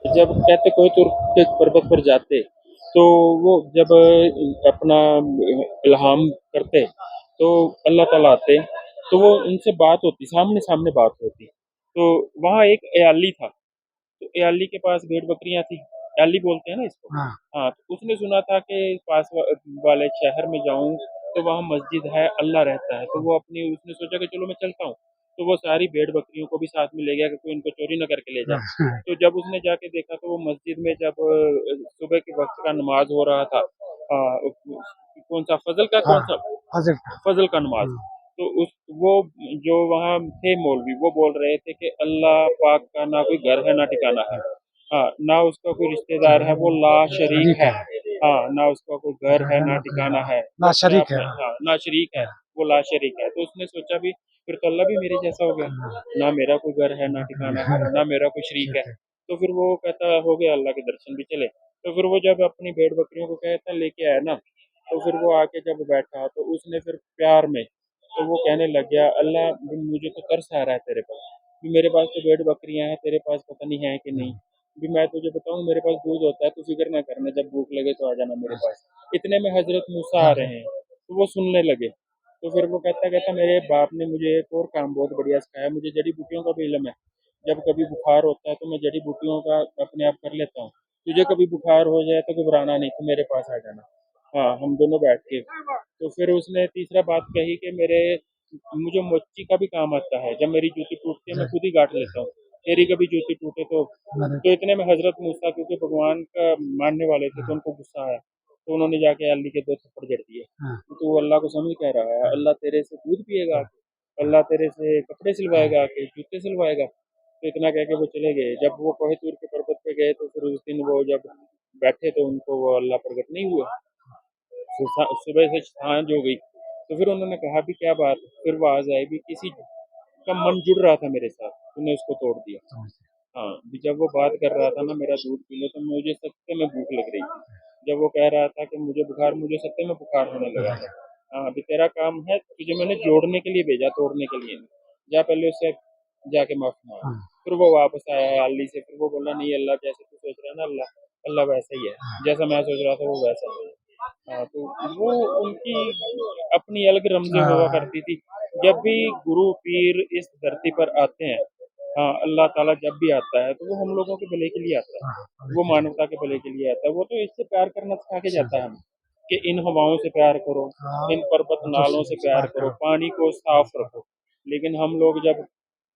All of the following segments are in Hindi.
जब कहते कोई तुर के पर्वत पर जाते, तो वो जब अपना इल्हाम करते, तो अल्लाह ताला आते, तो वो उनसे बात होती, सामने-सामने बात होती। तो वहाँ एक एयाली था, तो एयाली के पास भेड़-बकरियाँ थी, एयाली बोलते हैं ना इसको। हाँ, हाँ, तो उसने सुना था कि पास वाले शहर में जाऊँ, तो वहाँ मस्जिद है, अल्लाह रहता है, तो वो अपनी उसने सोचा कि चलो मैं चलता हूँ। तो वो सारी भेड़-बकरियों को भी साथ में ले गया कि कोई इनको चोरी ना करके ले हाँ, जाए। हाँ, तो जब उसने जाके देखा तो वो मस्जिद में जब सुबह के वक़्त का नमाज़ हो रहा था, कौन-सा फ़ज़ल का हाँ, कौन-सा? फ़ज़ल का। फ़ज़ल का नमाज़। हुँ, तो उस वो जो वहाँ थे मौलवी, वो बोल रहे थे कि अल्लाह पाक का ना कोई घर है, ना ठिकाना है। हाँ, हाँ, ना उसका कोई रिश्तेदार है, वो लाशरीक शरीक है। है, हाँ, ना उसका कोई घर घर है, है ना ना कोई ठिकाना है। वो ना अपने आप शरीक है। में, हाँ, ना शरीक है, हाँ, वो लाशरीक है। तो उसने सोचा भी फिर तो अल्लाह भी मेरे जैसा हो गया। हाँ, ना मेरा कोई घर है, ना ठिकाना है, ना मेरा कोई शरीक है। ठीक है। तो फिर वो कहता हो गया, अल्लाह के दर्शन भी चले। तो फिर वो जब अपनी भेड़-बकरियों को कहता लेके आया ना, तो फिर वो आके जब बैठा तो उसने फिर प्यार में, तो वो कहने लग गया, अल्लाह मुझे तो तरस आ रहा है तेरे पर। भी मेरे पास तो भेड़-बकरियाँ हैं, तेरे पास पता नहीं है कि नहीं। हुँ, भी मैं तुझे बताऊँ, मेरे पास दूध होता है, तू फ़िक्र ना करना, जब भूख लगे तो आ जाना मेरे हाँ, पास। इतने में हज़रत मूसा आ हाँ, रहे हैं, तो वो सुनने लगे। तो फिर वो कहता मेरे बाप ने मुझे एक और काम बहुत बढ़िया सिखाया, मुझे जड़ी-बूटियों का भी इल्म है। जब कभी बुखार होता है तो मैं जड़ी-बूटियों का अपने आप कर लेता हूँ। तुझे कभी बुखार हो जाए तो घबराना नहीं, तू मेरे पास आ जाना। हाँ, हम दोनों बैठ के। तो फिर उसने तीसरा बात कही कि मेरे मुझे मोची का भी काम आता है। जब मेरी जूती टूटती है मैं जी, खुद ही गाँठ लेता हूँ। तेरी कभी जूती टूटे मैंने तो इतने में हज़रत मूसा क्योंकि भगवान का मानने वाले थे तो हाँ, उनको गुस्सा आया। तो उन्होंने जाके अली के 2 थप्पड़ जड़ दिए। हाँ, तो तू अल्लाह को समझ क्या रहा है? हाँ, अल्लाह तेरे से दूध पिएगा हाँ, आके, अल्लाह तेरे से कपड़े हाँ, सिलवाएगा आके, जूते सिलवाएगा। तो इतना कह के वो चले गए। जब वो कोहे तूर के पर्वत पे गए तो फिर उस दिन वो जब बैठे तो उनको वो अल्लाह प्रकट नहीं हुए। सुबह से साँझ हो गई। तो फिर उन्होंने कहा भी क्या बात है? फिर वो आवाज़ आई भी किसी का मन जुड़ रहा था मेरे साथ, तूने उसको तोड़ दिया। समझ गया। हाँ, भी जब वो बात कर रहा था ना मेरा दूध पी लो, तो मुझे सत्य में भूख लग रही थी। जब वो कह रहा था कि मुझे सत्य में बुखार होने लगा है। हाँ, अभी तेरा काम है, तुझे मैंने जोड़ने के लिए भेजा, तोड़ने के लिए नहीं। जा पहले उससे जाके माफ़ी माँग। हाँ, फिर वो वापस आया अली से, फिर वो बोला नहीं अल्लाह जैसे तू सोच रहा है ना अल्लाह वैसा ही है। जैसा मैं सोच रहा था वो वैसा नहीं है। हाँ, तो वो उनकी अपनी अलग रमज़ें हुआ हाँ, करती थी। जब भी गुरु पीर इस धरती पर आते हैं, हाँ, अल्लाह ताला जब भी आता है, तो वो हम लोगों के भले के लिए आता है। हाँ, हाँ, वो जी, मानवता के भले के लिए आता है। वो तो इससे प्यार करना सिखा के जी, जाता है हमें, कि इन हवाओं से प्यार करो, हाँ, इन पर्वत वो तो नालों से प्यार स्वीकार करो, करो। पानी को हाँ, साफ रखो। लेकिन हम लोग जब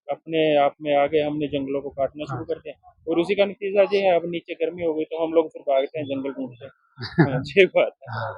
अपने आप में आ गए, हमने जंगलों को काटना शुरू हाँ, कर दिया और उसी का नतीजा ये है, अब नीचे गर्मी हो गई तो हम लोग फिर भागते हैं जंगल ढूँढते हैं। हाँ, ये बात है। हाँ।